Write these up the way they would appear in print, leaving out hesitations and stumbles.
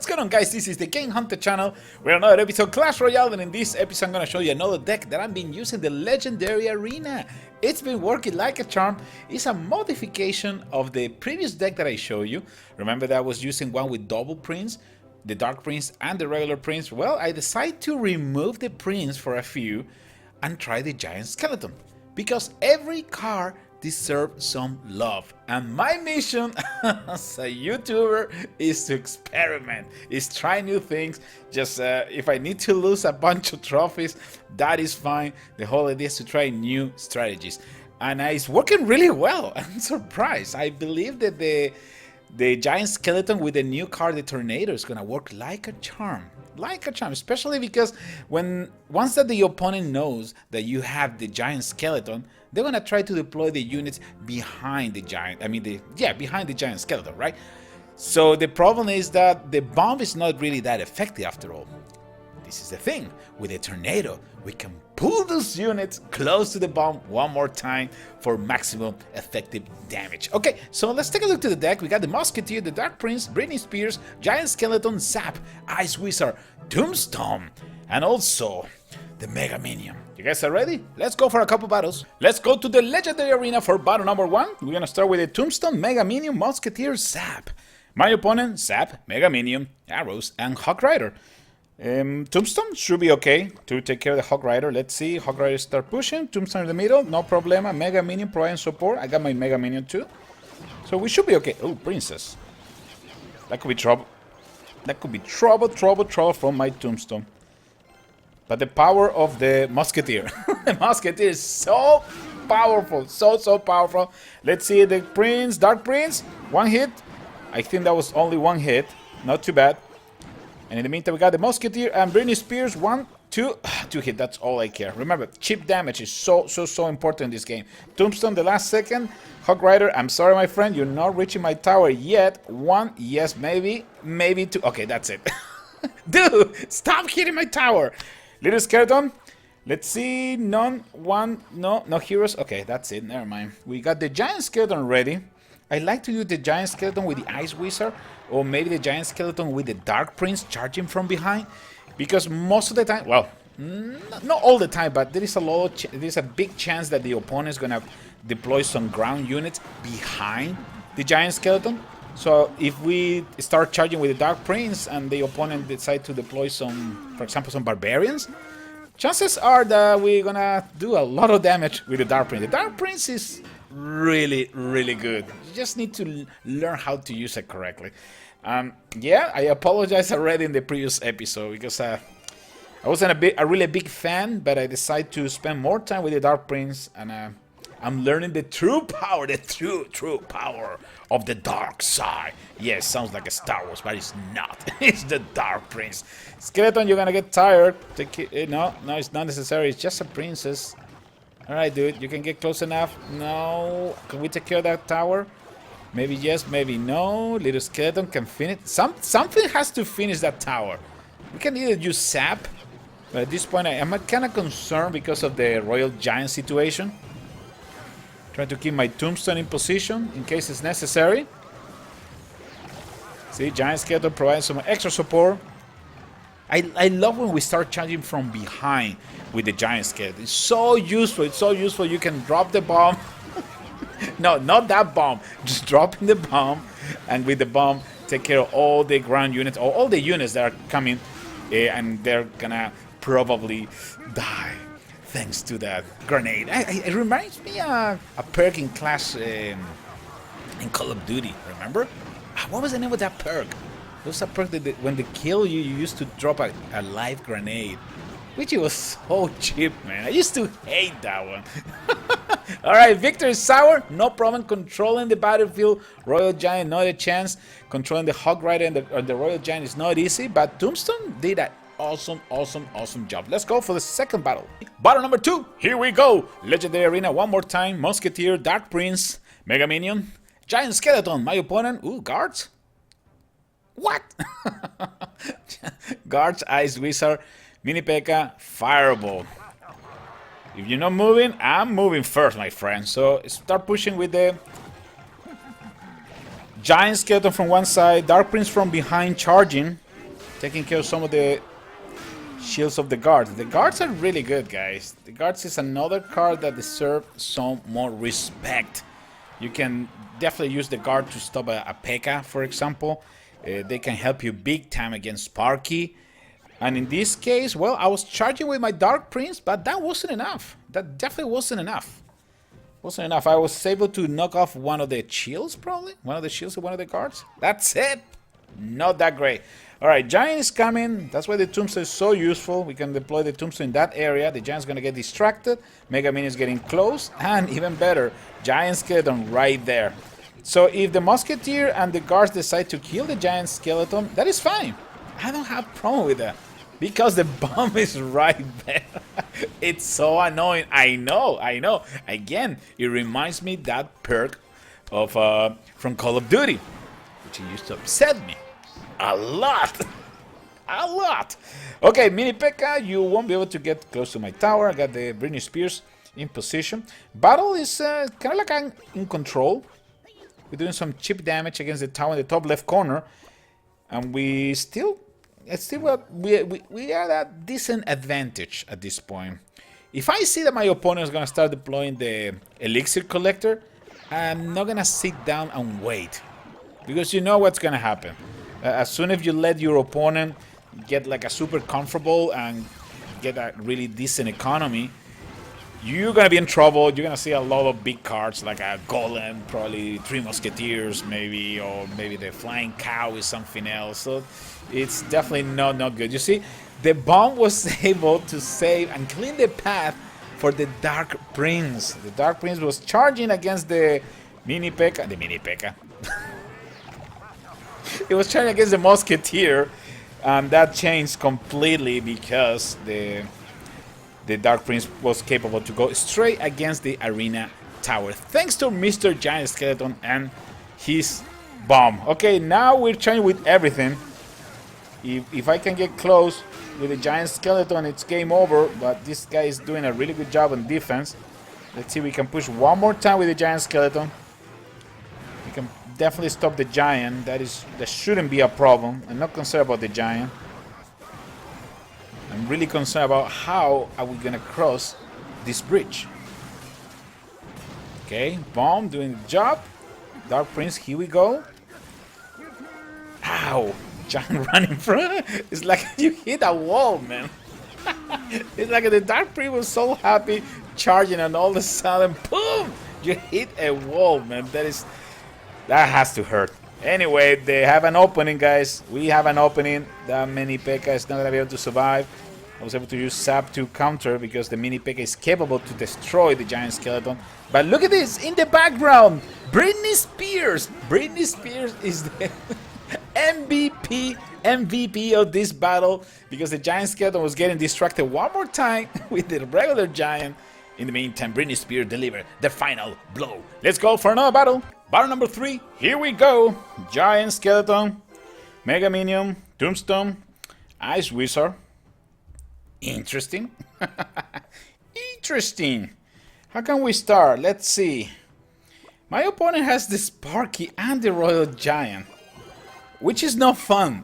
What's going on, guys? This is the TheGameHuntah channel. We're on another episode of Clash Royale, and in this episode I'm going to show you another deck that I've been using, the Legendary Arena. It's been working like a charm. It's a modification of the previous deck that I showed you. Remember that I was using one with double prints, the Dark Prince and the regular Prince? Well, I decided to remove the Prince for a few and try the Giant Skeleton, because every card deserve some love, and my mission as a YouTuber is to experiment, is try new things. Just if I need to lose a bunch of trophies, that is fine. The whole idea is to try new strategies, and it's working really well. I'm surprised. I believe that the Giant Skeleton with the new card, the Tornado, is gonna work like a charm. Like a charm, especially because once that the opponent knows that you have the Giant Skeleton, they're gonna try to deploy the units behind the giant. Behind the Giant Skeleton, right? So the problem is that the bomb is not really that effective after all. This is the thing. With a Tornado, we can pull those units close to the bomb one more time for maximum effective damage. Okay, so let's take a look to the deck. We got the Musketeer, the Dark Prince, Britney Spears, Giant Skeleton, Zap, Ice Wizard, Tombstone, and also the Mega Minion. You guys are ready? Let's go for a couple battles. Let's go to the Legendary Arena for battle number 1. We're gonna start with the Tombstone, Mega Minion, Musketeer, Zap. My opponent, Zap, Mega Minion, Arrows, and Hawk Rider. Tombstone should be okay to take care of the Hawk Rider. Let's see, Hawk Rider start pushing, Tombstone in the middle, no problema. Mega Minion providing support. I got my Mega Minion too, so we should be okay. Oh, Princess. That could be trouble. That could be trouble from my Tombstone. But the power of the Musketeer. The Musketeer is so powerful, so powerful. Let's see the Prince, Dark Prince, one hit. I think that was only one hit, not too bad. And in the meantime, we got the Musketeer and Britney Spears. 1, 2 hit. That's all I care. Remember, chip damage is so important in this game. Tombstone, the last second. Hawk Rider, I'm sorry, my friend, you're not reaching my tower yet. 1, yes, maybe 2. Okay, that's it. Dude, stop hitting my tower. Little Skeleton. Let's see. No heroes. Okay, that's it. Never mind. We got the Giant Skeleton ready. I like to use the Giant Skeleton with the Ice Wizard, or maybe the Giant Skeleton with the Dark Prince charging from behind, because most of the time, well, not all the time, but there is a big chance that the opponent is gonna deploy some ground units behind the Giant Skeleton. So if we start charging with the Dark Prince and the opponent decide to deploy some, for example, some Barbarians, chances are that we're gonna do a lot of damage with the Dark Prince. The Dark Prince is really good. You just need to learn how to use it correctly. Yeah, I apologize already in the previous episode because I wasn't a really big fan, but I decided to spend more time with the Dark Prince, and I'm learning the true power, the true power of the dark side. Yes, sounds like a Star Wars, but it's not. It's the Dark Prince. Skeleton, you're gonna get tired. No, it's not necessary. It's just a princess. Alright, dude, you can get close enough. No. Can we take care of that tower? Maybe yes, maybe no. Little Skeleton can finish. Something has to finish that tower. We can either use Zap, but at this point I'm kind of concerned because of the Royal Giant situation. Trying to keep my Tombstone in position in case it's necessary. See, Giant Skeleton provides some extra support. I love when we start charging from behind with the Giant Skeleton. It's so useful. It's so useful. You can drop the bomb. No, not that bomb. Just dropping the bomb, and with the bomb, take care of all the ground units, or all the units that are coming, and they're gonna probably die thanks to that grenade. It reminds me of a perk in Clash, in Call of Duty. Remember? What was the name of that perk? It was a perk that when they kill you, you used to drop a live grenade, which was so cheap, man. I used to hate that one. Alright, Victor is sour, no problem controlling the battlefield. Royal Giant, not a chance. Controlling the Hawk Rider and the Royal Giant is not easy, but Tombstone did an awesome job. Let's go for the second battle. Battle number 2, here we go. Legendary Arena one more time. Musketeer, Dark Prince, Mega Minion, Giant Skeleton. My opponent, guards. What? Guards, Ice Wizard, Mini P.E.K.K.A, Fireball. If you're not moving, I'm moving first, my friend. So start pushing with the Giant Skeleton from one side, Dark Prince from behind charging. taking care of some of the shields of the guards. The guards are really good, guys. The guards is another card that deserves some more respect. You can definitely use the guard to stop a P.E.K.K.A, for example. They can help you big time against Sparky. And in this case, well, I was charging with my Dark Prince, but that wasn't enough. That definitely wasn't enough. Wasn't enough. I was able to knock off one of the shields, probably. One of the shields of one of the guards. That's it. Not that great. Alright, Giant is coming. That's why the Tombstone is so useful. We can deploy the Tombstone in that area. The Giant's going to get distracted. Mega Minion is getting close. And even better, Giant Skeleton right there. So if the Musketeer and the guards decide to kill the Giant Skeleton, that is fine. I don't have a problem with that. Because the bomb is right there. It's so annoying. I know. Again, it reminds me that perk of from Call of Duty, which used to upset me a lot. A lot. Okay, Mini P.E.K.K.A, you won't be able to get close to my tower. I got the Britney Spears in position. Battle is kind of like I'm in control. We're doing some chip damage against the tower in the top left corner. And we still we are at a decent advantage at this point. If I see that my opponent is going to start deploying the elixir collector, I'm not going to sit down and wait. Because you know what's going to happen. As soon as you let your opponent get like a super comfortable and get a really decent economy, you're going to be in trouble. You're going to see a lot of big cards like a Golem, probably 3 Musketeers maybe, or maybe the Flying Cow is something else. So it's definitely not good. You see, the bomb was able to save and clean the path for the Dark Prince. The Dark Prince was charging against the Mini P.E.K.K.A. The Mini P.E.K.K.A. It was charging against the Musketeer, and that changed completely because the Dark Prince was capable to go straight against the arena tower. Thanks to Mr. Giant Skeleton and his bomb. Okay, now we're trying with everything. If I can get close with the Giant Skeleton, it's game over. But this guy is doing a really good job on defense. Let's see if we can push one more time with the Giant Skeleton. We can definitely stop the Giant. That shouldn't be a problem. I'm not concerned about the Giant. I'm really concerned about how are we gonna cross this bridge. Okay, bomb doing the job. Dark Prince, here we go. Ow! Giant running front. It's like you hit a wall, man. It's like the Dark Prince was so happy charging, and all of a sudden, boom! You hit a wall, man. That has to hurt. Anyway, they have an opening, guys. We have an opening. That Mini P.E.K.K.A is not gonna be able to survive. I was able to use Sap to counter because the Mini P.E.K.K.A is capable to destroy the Giant Skeleton. But look at this in the background. Britney Spears. Britney Spears is the MVP of this battle because the Giant Skeleton was getting distracted one more time with the regular Giant. In the meantime, Britney Spears delivered the final blow. Let's go for another battle. Battle number 3. Here we go. Giant Skeleton, Mega Minion, Tombstone, Ice Wizard. Interesting. Interesting. How can we start? Let's see. My opponent has the Sparky and the Royal Giant, which is not fun.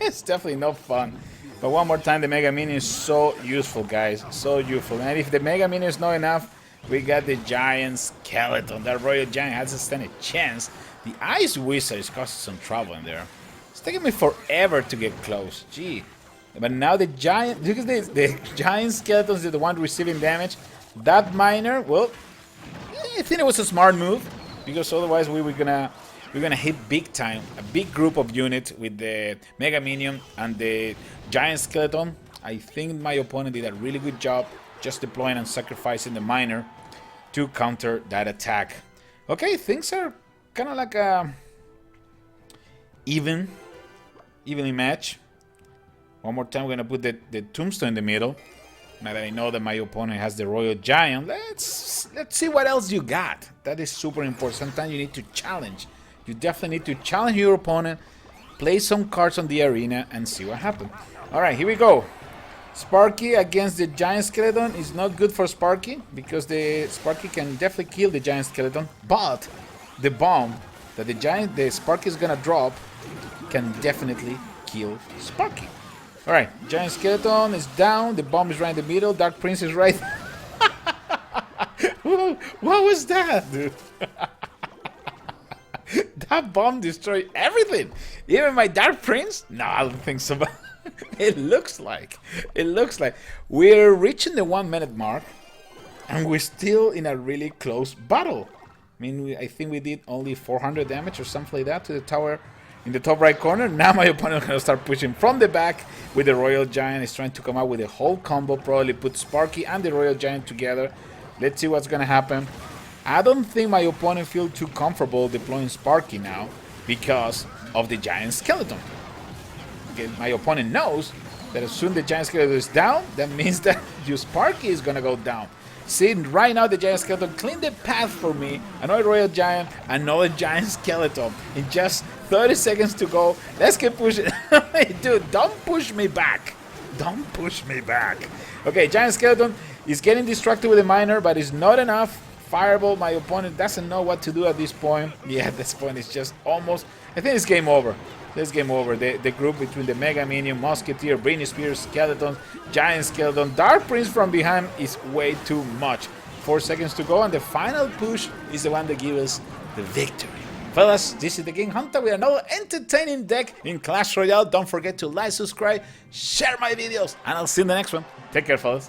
It's definitely not fun. But one more time, the Mega Minion is so useful, guys. So useful. And if the Mega Minion is not enough, we got the Giant Skeleton. That Royal Giant has to stand a chance. The Ice Wizard is causing some trouble in there. It's taking me forever to get close. Gee. But now the Giant... Look at this. The Giant Skeleton is the one receiving damage. That Miner, well, I think it was a smart move. Because otherwise we're gonna hit big time. A big group of units with the Mega Minion and the Giant Skeleton. I think my opponent did a really good job just deploying and sacrificing the Miner to counter that attack. Okay, things are kind of like evenly matched. One more time, we're gonna put the Tombstone in the middle. Now that I know that my opponent has the Royal Giant, let's see what else you got. That is super important. Sometimes you need to challenge. You definitely need to challenge your opponent, play some cards on the arena, and see what happens. Alright, here we go. Sparky against the Giant Skeleton is not good for Sparky, because the Sparky can definitely kill the Giant Skeleton, but the bomb that the Sparky is gonna drop can definitely kill Sparky. Alright, Giant Skeleton is down, the bomb is right in the middle, Dark Prince is right. What was that, dude? That bomb destroyed everything. Even my Dark Prince? No, I don't think so. But it looks like. We're reaching the 1 minute mark, and we're still in a really close battle. I mean, I think we did only 400 damage or something like that to the tower in the top right corner. Now my opponent is gonna start pushing from the back with the Royal Giant. He's trying to come out with a whole combo, probably put Sparky and the Royal Giant together. Let's see what's gonna happen. I don't think my opponent feels too comfortable deploying Sparky now because of the Giant Skeleton. Okay, my opponent knows that as soon as the Giant Skeleton is down, that means that your Sparky is gonna go down. See, right now the Giant Skeleton cleaned the path for me. Another Royal Giant, another Giant Skeleton. In just 30 seconds to go. Let's keep pushing. Dude, don't push me back. Don't push me back. Okay, Giant Skeleton is getting distracted with the miner, but it's not enough. Fireball, my opponent doesn't know what to do at this point. Yeah, at this point it's just almost... I think it's game over. It's game over. The group between the Mega Minion, Musketeer, Brainy Spear, Skeleton, Giant Skeleton, Dark Prince from behind is way too much. 4 seconds to go, and the final push is the one that gives us the victory. Fellas, this is TheGameHuntah with another entertaining deck in Clash Royale. Don't forget to like, subscribe, share my videos, and I'll see you in the next one. Take care, fellas.